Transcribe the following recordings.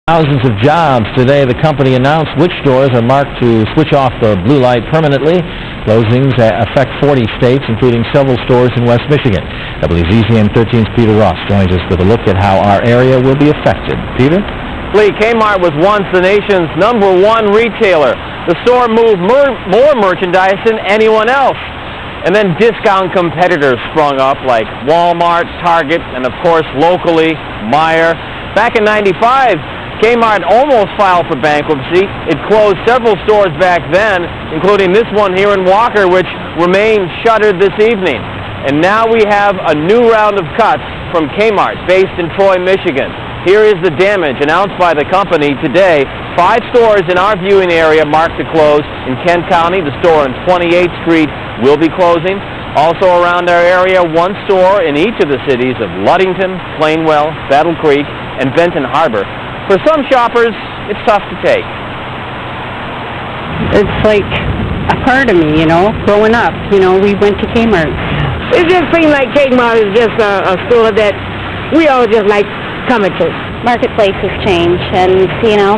Thousands of jobs today. The company announced which stores are marked to switch off the blue light permanently. Closings affect 40 states, including several stores in West Michigan. WZZM 13's Peter Ross joins us with a look at how our area will be affected. Peter? Lee, Kmart was once the nation's #1 retailer. The store moved more merchandise than anyone else. And then discount competitors sprung up like Walmart, Target, and of course locally, Meijer. Back in '95, Kmart almost filed for bankruptcy. It closed several stores back then, including this one here in Walker, which remains shuttered this evening. And now we have a new round of cuts from Kmart, based in Troy, Michigan. Here is the damage announced by the company today. 5 stores in our viewing area marked to close. In Kent County, the store on 28th Street will be closing. Also around our area, 1 store in each of the cities of Ludington, Plainfield, Battle Creek, and Benton Harbor. For some shoppers, it's tough to take. It's like a part of me, growing up, we went to Kmart. It just seems like Kmart is just a store that we all just like coming to. Marketplace has changed, and,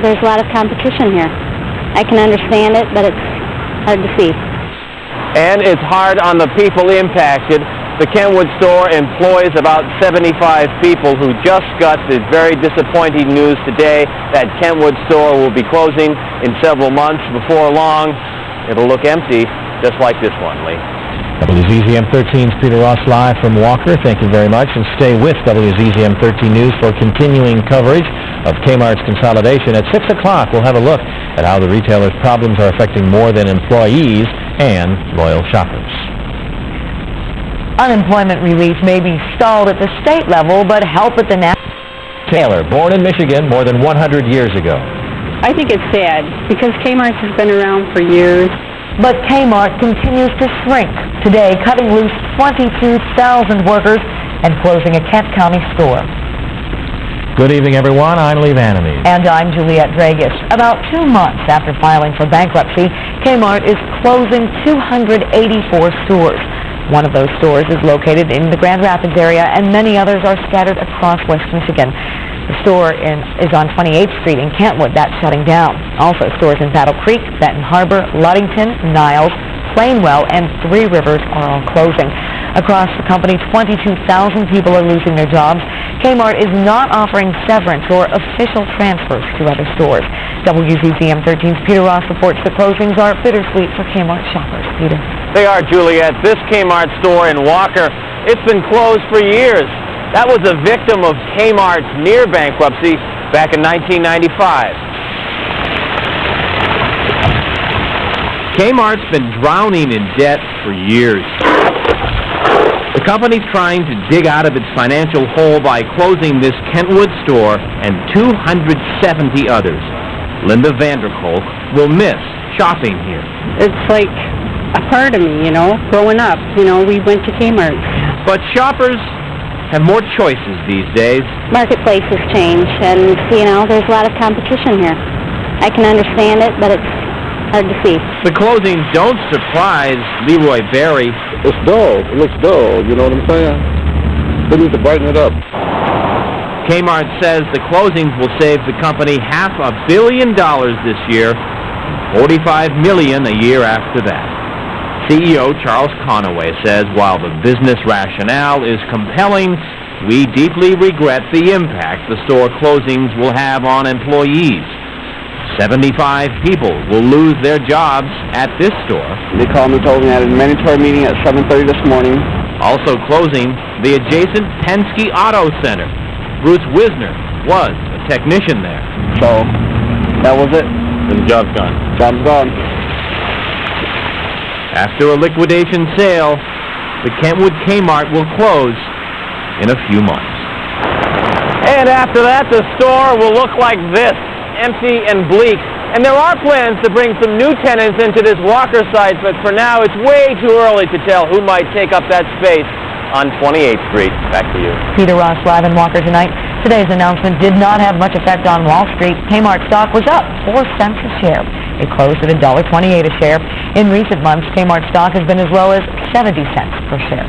there's a lot of competition here. I can understand it, but it's hard to see. And it's hard on the people impacted. The Kentwood store employs about 75 people who just got the very disappointing news today that Kentwood store will be closing in several months. Before long, it'll look empty, just like this one, Lee. WZZM 13's Peter Ross live from Walker. Thank you very much, and stay with WZZM 13 News for continuing coverage of Kmart's consolidation. At 6 o'clock, we'll have a look at how the retailer's problems are affecting more than employees and loyal shoppers. Unemployment relief may be stalled at the state level, but help at the national. Taylor, born in Michigan more than 100 years ago. I think it's sad, because Kmart has been around for years. But Kmart continues to shrink, today cutting loose 22,000 workers and closing a Kent County store. Good evening, everyone. I'm Lee Vanamy. And I'm Juliette Dragus. About 2 months after filing for bankruptcy, Kmart is closing 284 stores. One of those stores is located in the Grand Rapids area, and many others are scattered across West Michigan. The store is on 28th Street in Kentwood. That's shutting down. Also, stores in Battle Creek, Benton Harbor, Ludington, Niles, Plainfield, and Three Rivers are all closing. Across the company, 22,000 people are losing their jobs. Kmart is not offering severance or official transfers to other stores. WZZM 13's Peter Ross reports the closings are bittersweet for Kmart shoppers. Peter. They are, Juliette. This Kmart store in Walker, it's been closed for years. That was a victim of Kmart's near bankruptcy back in 1995. Kmart's been drowning in debt for years. The company's trying to dig out of its financial hole by closing this Kentwood store and 270 others. Linda Vanderkolk will miss shopping here. It's like a part of me, growing up, we went to Kmart. But shoppers have more choices these days. Marketplace has changed, and, there's a lot of competition here. I can understand it, but it's hard to see. The closings don't surprise Leroy Berry. It's dull. It looks dull, you know what I'm saying? They need to brighten it up. Kmart says the closings will save the company $500 million this year, $45 million a year after that. CEO Charles Conaway says while the business rationale is compelling, we deeply regret the impact the store closings will have on employees. 75 people will lose their jobs at this store. They called me, told me I had a mandatory meeting at 7:30 this morning. Also closing, the adjacent Penske Auto Center. Bruce Wisner was a technician there. So, that was it. And the job's gone. Job's gone. After a liquidation sale, the Kentwood Kmart will close in a few months. And after that, the store will look like this, empty and bleak. And there are plans to bring some new tenants into this Walker site, but for now, it's way too early to tell who might take up that space on 28th Street. Back to you. Peter Ross live in Walker tonight. Today's announcement did not have much effect on Wall Street. Kmart stock was up 4 cents a share. It closed at $1.28 a share. In recent months, Kmart stock has been as low as 70 cents per share.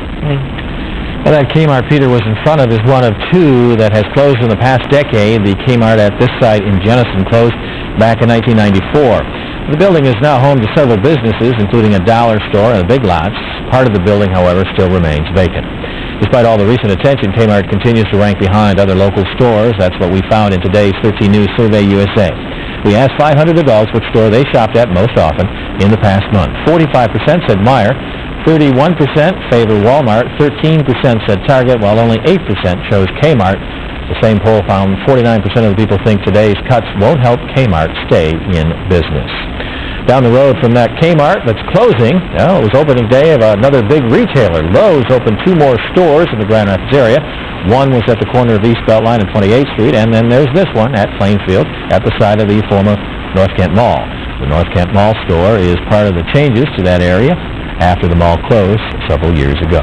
Well, that Kmart Peter was in front of is one of two that has closed in the past decade. The Kmart at this site in Jenison closed back in 1994. The building is now home to several businesses, including a dollar store and a Big Lots. Part of the building, however, still remains vacant. Despite all the recent attention, Kmart continues to rank behind other local stores. That's what we found in today's 13 News Survey USA. We asked 500 adults which store they shopped at most often in the past month. 45% said Meijer, 31% favor Walmart, 13% said Target, while only 8% chose Kmart. The same poll found 49% of the people think today's cuts won't help Kmart stay in business. Down the road from that Kmart that's closing, well, it was opening day of another big retailer. Lowe's opened 2 more stores in the Grand Rapids area. One was at the corner of East Beltline and 28th Street, and then there's this one at Plainfield at the side of the former North Kent Mall. The North Kent Mall store is part of the changes to that area after the mall closed several years ago.